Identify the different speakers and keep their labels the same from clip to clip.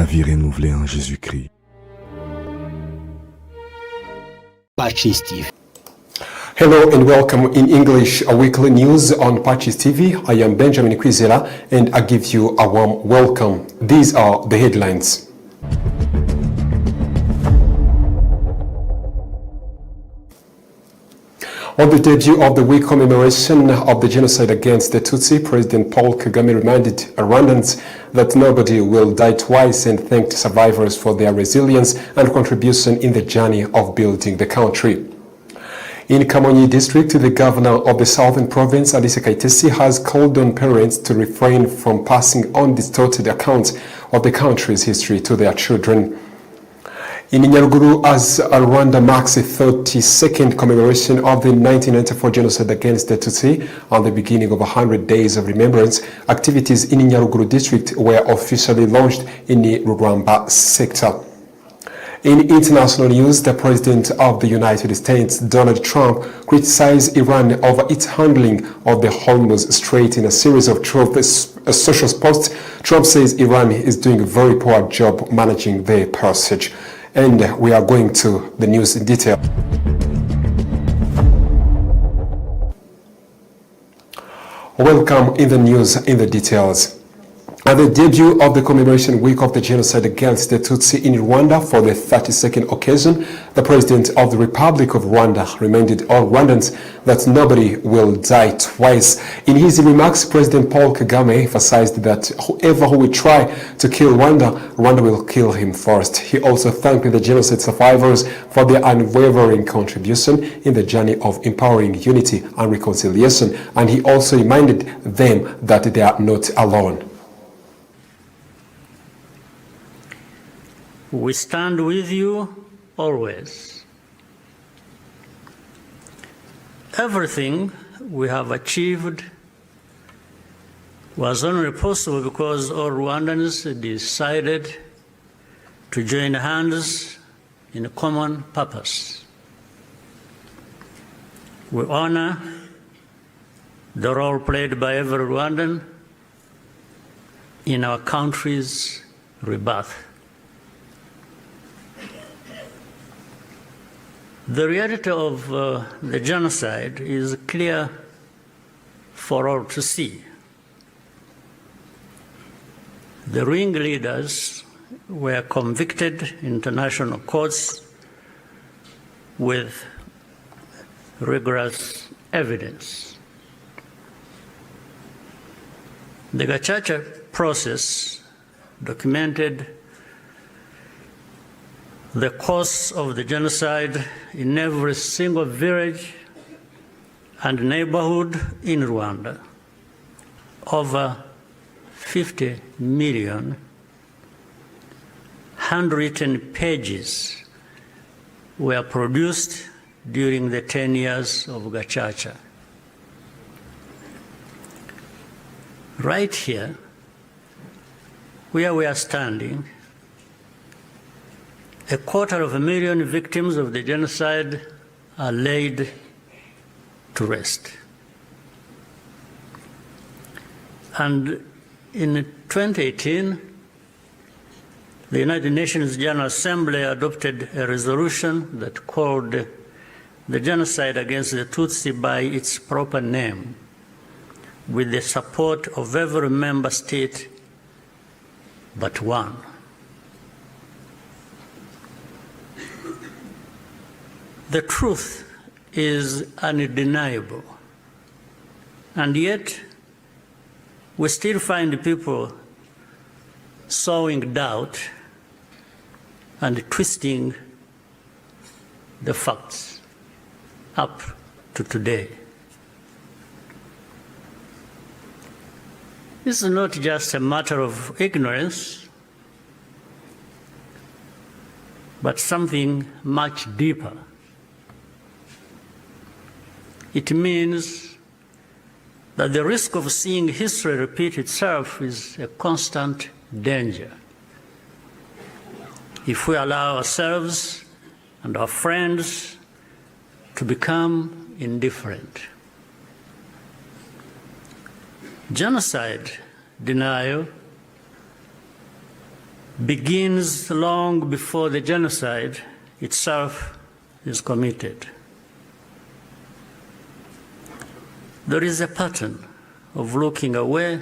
Speaker 1: vie renouvelée en Jésus-Christ.
Speaker 2: PACIS TV.
Speaker 3: Hello and welcome in English, a weekly news on PACIS TV. I am Benjamin Kwizera and I give you a warm welcome. These are the headlines. On the debut of the week commemoration of the genocide against the Tutsi, President Paul Kagame reminded Rwandans that nobody will die twice and thanked survivors for their resilience and contribution in the journey of building the country. In Kamonyi district, the governor of the southern province, Alice Kaitesi, has called on parents to refrain from passing on distorted accounts of the country's history to their children. In Nyaruguru, as Rwanda marks the 32nd commemoration of the 1994 genocide against the Tutsi and the beginning of 100 days of remembrance, activities in Nyaruguru district were officially launched in the Ruramba sector. In international news, the President of the United States, Donald Trump, criticized Iran over its handling of the Hormuz Strait in a series of social posts. Trump says Iran is doing a very poor job managing the passage. And we are going to the news in detail. Welcome in the news in the details. At the debut of the commemoration week of the genocide against the Tutsi in Rwanda for the 32nd occasion, the President of the Republic of Rwanda reminded all Rwandans that nobody will die twice. In his remarks, President Paul Kagame emphasized that whoever who will try to kill Rwanda, Rwanda will kill him first. He also thanked the genocide survivors for their unwavering contribution in the journey of empowering unity and reconciliation, and he also reminded them that they are not alone.
Speaker 4: We stand with you always. Everything we have achieved was only possible because all Rwandans decided to join hands in a common purpose. We honor the role played by every Rwandan in our country's rebirth. The reality of the genocide is clear for all to see. The ringleaders were convicted in international courts with rigorous evidence. The Gacaca process documented the course of the genocide in every single village and neighborhood in Rwanda. Over 50 million handwritten pages were produced during the 10 years of Gacaca. Right here, where we are standing, 250,000 victims of the genocide are laid to rest. And in 2018, the United Nations General Assembly adopted a resolution that called the genocide against the Tutsi by its proper name, with the support of every member state but one. The truth is undeniable, and yet we still find people sowing doubt and twisting the facts up to today. This is not just a matter of ignorance, but something much deeper. It means that the risk of seeing history repeat itself is a constant danger. If we allow ourselves and our friends to become indifferent. Genocide denial begins long before the genocide itself is committed. There is a pattern of looking away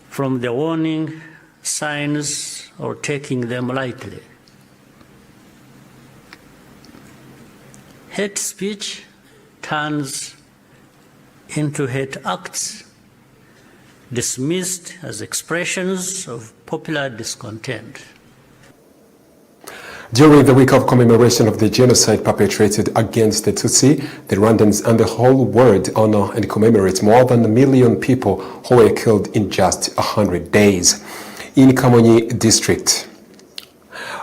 Speaker 4: from the warning signs or taking them lightly. Hate speech turns into hate acts, dismissed as expressions of popular discontent.
Speaker 3: During the week of commemoration of the genocide perpetrated against the Tutsi, the Rwandans and the whole world honor and commemorate more than 1 million people who were killed in just 100 days. In Kamonyi district,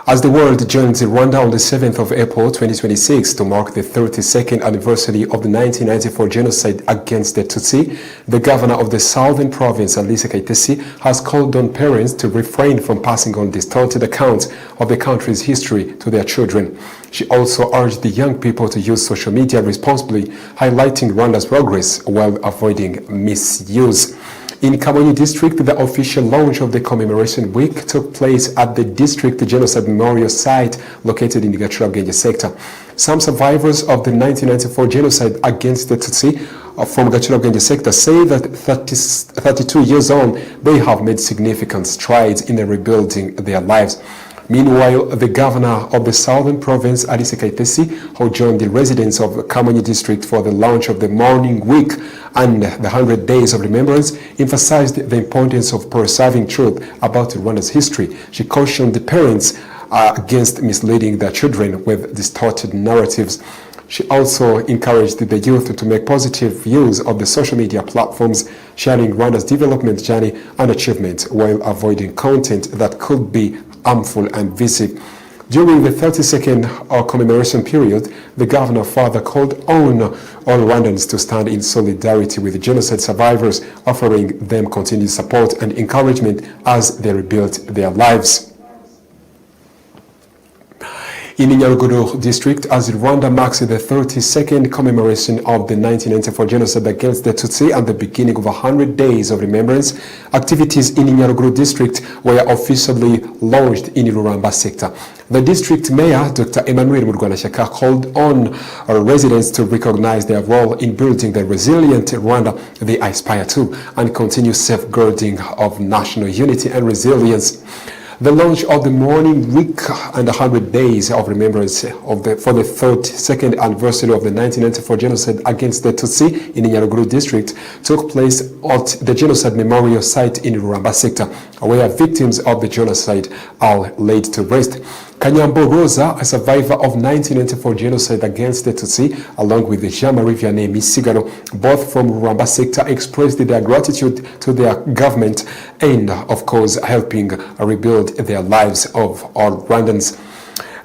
Speaker 3: as the world joins Rwanda on the 7th of April 2026 to mark the 32nd anniversary of the 1994 genocide against the Tutsi, the governor of the southern province, Alice Kayitesi, has called on parents to refrain from passing on distorted accounts of the country's history to their children. She also urged the young people to use social media responsibly, highlighting Rwanda's progress while avoiding misuse. In Kamonyi district, the official launch of the commemoration week took place at the district genocide memorial site located in the Gacurabwenge sector. Some survivors of the 1994 genocide against the Tutsi from Gacurabwenge sector say that 32 years on, they have made significant strides in rebuilding their lives. Meanwhile, the governor of the southern province, Alice Kayitesi, who joined the residents of Kamonyi district for the launch of the Mourning Week and the 100 Days of Remembrance, emphasized the importance of preserving truth about Rwanda's history. She cautioned the parents against misleading their children with distorted narratives. She also encouraged the youth to make positive use of the social media platforms, sharing Rwanda's development journey and achievement while avoiding content that could be harmful and divisive. During the 32nd commemoration period, the governor further called on all Rwandans to stand in solidarity with the genocide survivors, offering them continued support and encouragement as they rebuild their lives. In Nyaruguru district, as Rwanda marks the 32nd commemoration of the 1994 genocide against the Tutsi and the beginning of 100 days of remembrance, activities in Nyaruguru district were officially launched in Ruramba sector. The district mayor, Dr. Emmanuel Murwanashyaka, called on residents to recognize their role in building the resilient Rwanda they aspire to and continue safeguarding of national unity and resilience. The launch of the Mourning Week and 100 Days of Remembrance for the 32nd anniversary of the 1994 genocide against the Tutsi in the Nyaruguru district took place at the genocide memorial site in Ruramba sector, where victims of the genocide are laid to rest. Kanyambo Rosa, a survivor of 1994 genocide against the Tutsi, along with Jean-Marie Vianney Misigaro, both from Ruramba sector, expressed their gratitude to their government and, of course, helping rebuild their lives of all Rwandans.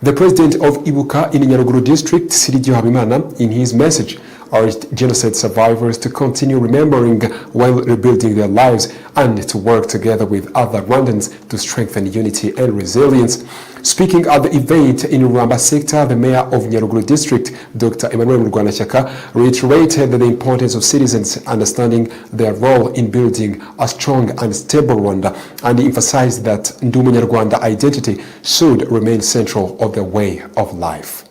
Speaker 3: The president of Ibuka in Nyaruguru district, Siridio Habimana, in his message, urged genocide survivors to continue remembering while rebuilding their lives and to work together with other Rwandans to strengthen unity and resilience. Speaking at the event in Ruramba sector, the mayor of Nyaruguru district, Dr. Emmanuel Murwanashyaka, reiterated the importance of citizens understanding their role in building a strong and stable Rwanda and emphasized that Ndumunyarwanda identity should remain central of their way of life.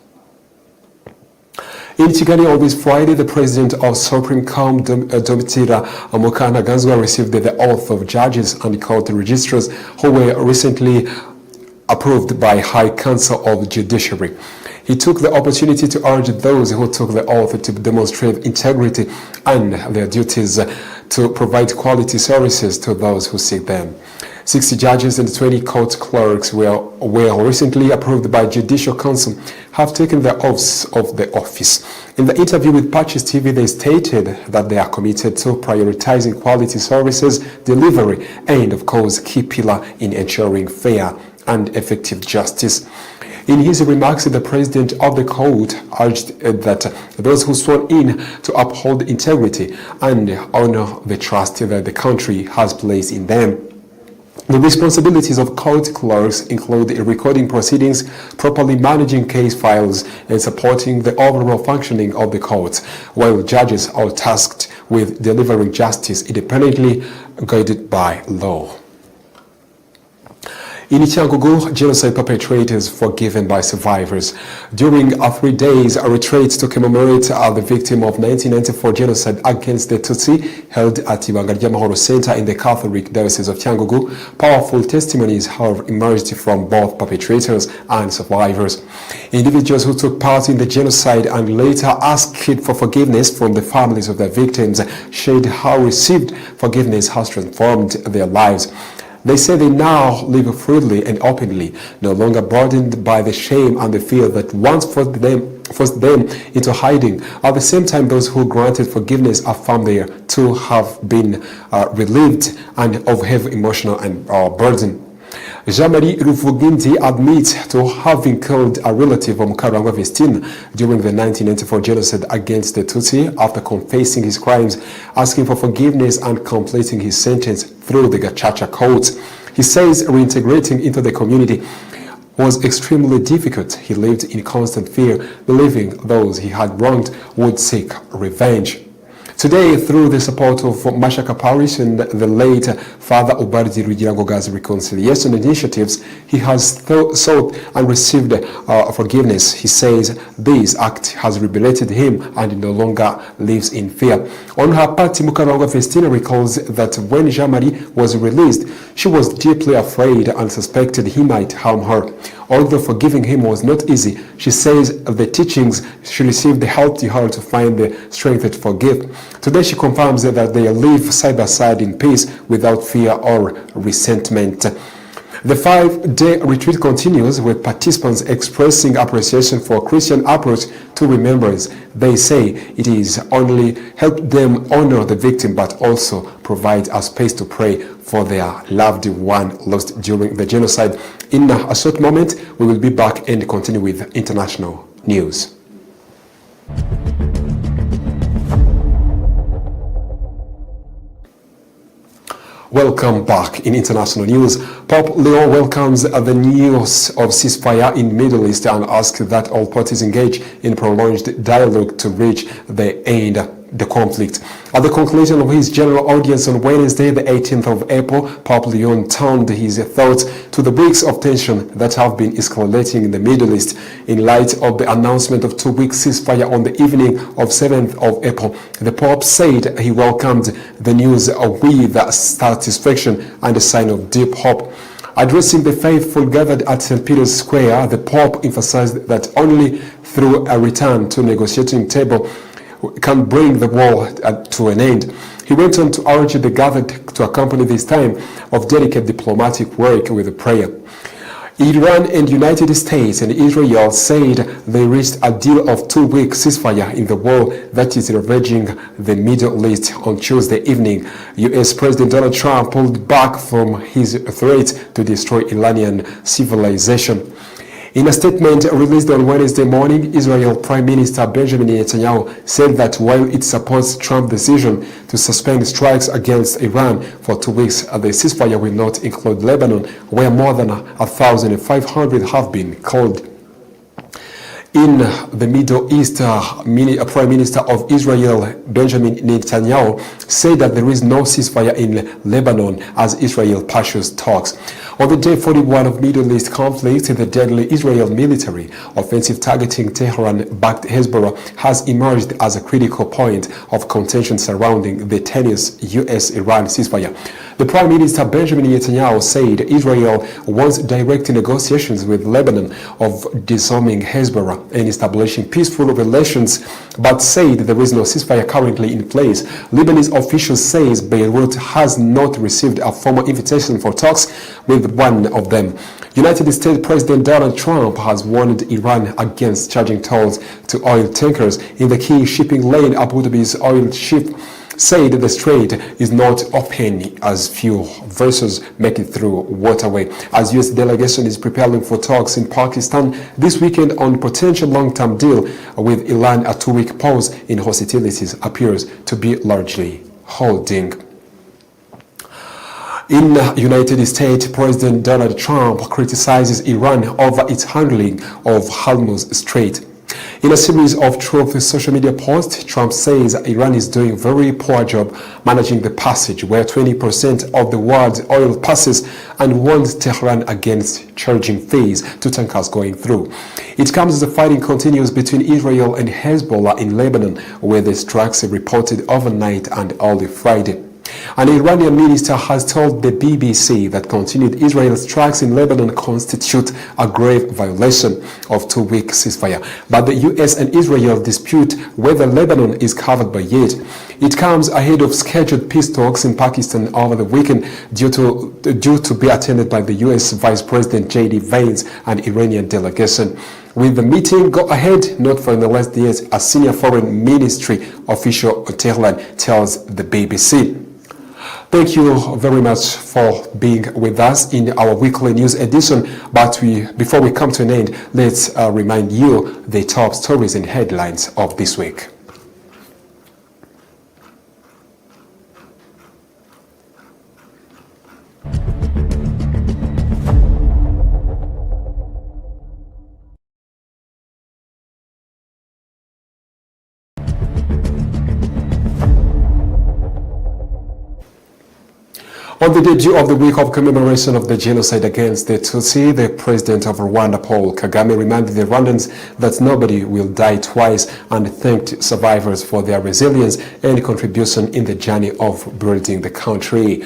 Speaker 3: In Kigali on this Friday, the president of Supreme Court, Domitira Mukantaganzwa, received the oath of judges and court registrars who were recently approved by High Council of Judiciary. He took the opportunity to urge those who took the oath to demonstrate integrity and their duties to provide quality services to those who seek them. 60 judges and 20 court clerks were recently approved by Judicial Council have taken the oaths of the office. In the interview with PACIS TV, they stated that they are committed to prioritizing quality services delivery and, of course, key pillar in ensuring fair and effective justice. In his remarks, the president of the court urged that those who sworn in to uphold integrity and honor the trust that the country has placed in them. The responsibilities of court clerks include recording proceedings, properly managing case files, and supporting the overall functioning of the courts, while judges are tasked with delivering justice independently, guided by law. In CYANGWA, genocide perpetrators forgiven by survivors. During a 3 days retreat to commemorate the victim of 1994 genocide against the Tutsi held at Ibanga Ry'Amahoro Center in the Catholic Diocese of CYANGWA, powerful testimonies have emerged from both perpetrators and survivors. Individuals who took part in the genocide and later asked for forgiveness from the families of their victims shared how received forgiveness has transformed their lives. They say they now live freely and openly, no longer burdened by the shame and the fear that once forced them into hiding. At the same time, those who granted forgiveness affirm they too have been relieved and of heavy emotional and burden. Jean-Marie Ruvugindi admits to having killed a relative of Mukarangwa Vestine during the 1994 genocide against the Tutsi after confessing his crimes, asking for forgiveness and completing his sentence through the Gacaca courts. He says reintegrating into the community was extremely difficult. He lived in constant fear, believing those he had wronged would seek revenge. Today, through the support of MYAKA Parish and the late Father RW'IGITANGAZAMAKURU's reconciliation initiatives, he has sought and received forgiveness. He says this act has liberated him and no longer lives in fear. On her part, Mukarangwa Vestine recalls that when Jean-Marie was released, she was deeply afraid and suspected he might harm her. Although forgiving him was not easy, she says the teachings she received helped her to find the strength to forgive. Today she confirms that they live side by side in peace without fear or resentment. The 5-day retreat continues with participants expressing appreciation for a Christian approach to remembrance. They say it is only help them honor the victim but also provide a space to pray for their loved one lost during the genocide. In a short moment, we will be back and continue with international news. Welcome back in international news. Pope Leo welcomes the news of ceasefire in Middle East and asks that all parties engage in prolonged dialogue to reach the end of the conflict. At the conclusion of his general audience on Wednesday, the 18th of April, Pope Leo turned his thoughts to the weeks of tension that have been escalating in the Middle East. In light of the announcement of 2-week ceasefire on the evening of 7th of April, the Pope said he welcomed the news with satisfaction and a sign of deep hope. Addressing the faithful gathered at St. Peter's Square, the Pope emphasized that only through a return to negotiating table can bring the war to an end. He went on to urge the gathered to accompany this time of delicate diplomatic work with a prayer. Iran and United States and Israel said they reached a deal of 2-week ceasefire in the war that is ravaging the Middle East on Tuesday evening. U.S. President Donald Trump pulled back from his threat to destroy Iranian civilization. In a statement released on Wednesday morning, Israel Prime Minister Benjamin Netanyahu said that while it supports Trump's decision to suspend strikes against Iran for 2 weeks, the ceasefire will not include Lebanon, where more than 1,500 have been killed. In the Middle East, Prime Minister of Israel Benjamin Netanyahu said that there is no ceasefire in Lebanon as Israel pursues talks. On the day 41 of Middle East conflict, the deadly Israel military offensive targeting Tehran-backed Hezbollah has emerged as a critical point of contention surrounding the tenuous U.S.-Iran ceasefire. The Prime Minister Benjamin Netanyahu said Israel wants direct negotiations with Lebanon of disarming Hezbollah and establishing peaceful relations, but said there is no ceasefire currently in place. Lebanese officials say Beirut has not received a formal invitation for talks with one of them. United States President Donald Trump has warned Iran against charging tolls to oil tankers in the key shipping lane. Abu Dhabi's oil ship said the strait is not open as few vessels make it through waterway. As U.S. delegation is preparing for talks in Pakistan this weekend on potential long-term deal with Iran, a 2-week pause in hostilities appears to be largely holding. In the United States, President Donald Trump criticizes Iran over its handling of Hormuz Strait. In a series of truth social media posts, Trump says Iran is doing a very poor job managing the passage, where 20% of the world's oil passes, and warns Tehran against charging fees to tankers going through. It comes as the fighting continues between Israel and Hezbollah in Lebanon, where the strikes are reported overnight and early Friday. An Iranian minister has told the BBC that continued Israel strikes in Lebanon constitute a grave violation of two-week ceasefire. But the US and Israel dispute whether Lebanon is covered by it. It comes ahead of scheduled peace talks in Pakistan over the weekend due to be attended by the US Vice President J.D. Vance and Iranian delegation. With the meeting go ahead, not for the last years, a senior foreign ministry official in Tehran tells the BBC. Thank you very much for being with us in our weekly news edition. But before we come to an end, let's remind you the top stories and headlines of this week. On the debut of the week of commemoration of the genocide against the Tutsi, the president of Rwanda, Paul Kagame, reminded the Rwandans that nobody will die twice and thanked survivors for their resilience and contribution in the journey of building the country.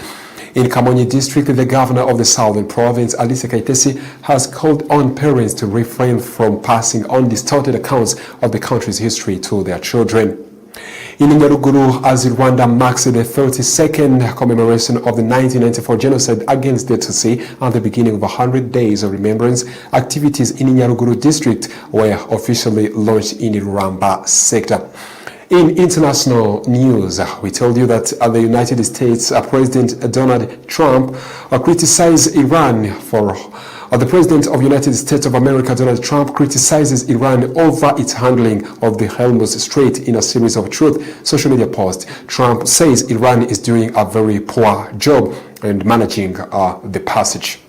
Speaker 3: In Kamonyi district, the governor of the southern province, Alice Kaitesi, has called on parents to refrain from passing on distorted accounts of the country's history to their children. In Nyaruguru, as Rwanda marks the 32nd commemoration of the 1994 genocide against the Tutsi and the beginning of 100 days of remembrance, activities in Nyaruguru district were officially launched in the Ruramba sector. In international news, we told you that the United States President Donald Trump criticized Iran for the President of the United States of America, Donald Trump, criticizes Iran over its handling of the Hormuz Strait in a series of truth social media posts. Trump says Iran is doing a very poor job in managing the passage.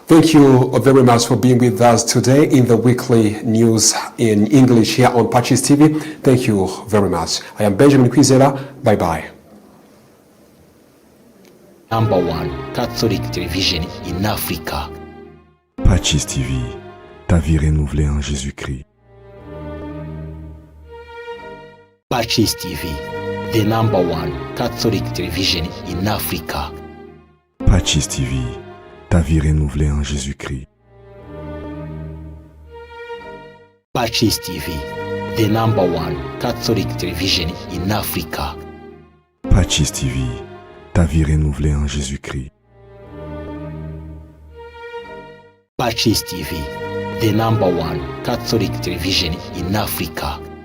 Speaker 3: Thank you very much for being with us today in the weekly news in English here on PACIS TV. Thank you very much. I am Benjamin Kwizera. Bye-bye.
Speaker 2: #1 Catholic television in Africa.
Speaker 1: PACIS TV, ta vie renouvelée en Jésus-Christ.
Speaker 2: PACIS TV, the #1 Catholic television in Africa.
Speaker 1: PACIS TV, ta vie renouvelée en Jésus-Christ.
Speaker 2: PACIS TV, the #1 Catholic television in Africa.
Speaker 1: PACIS TV, ta vie renouvelée en Jésus-Christ.
Speaker 2: PACIS TV, the #1 Catholic television in Africa.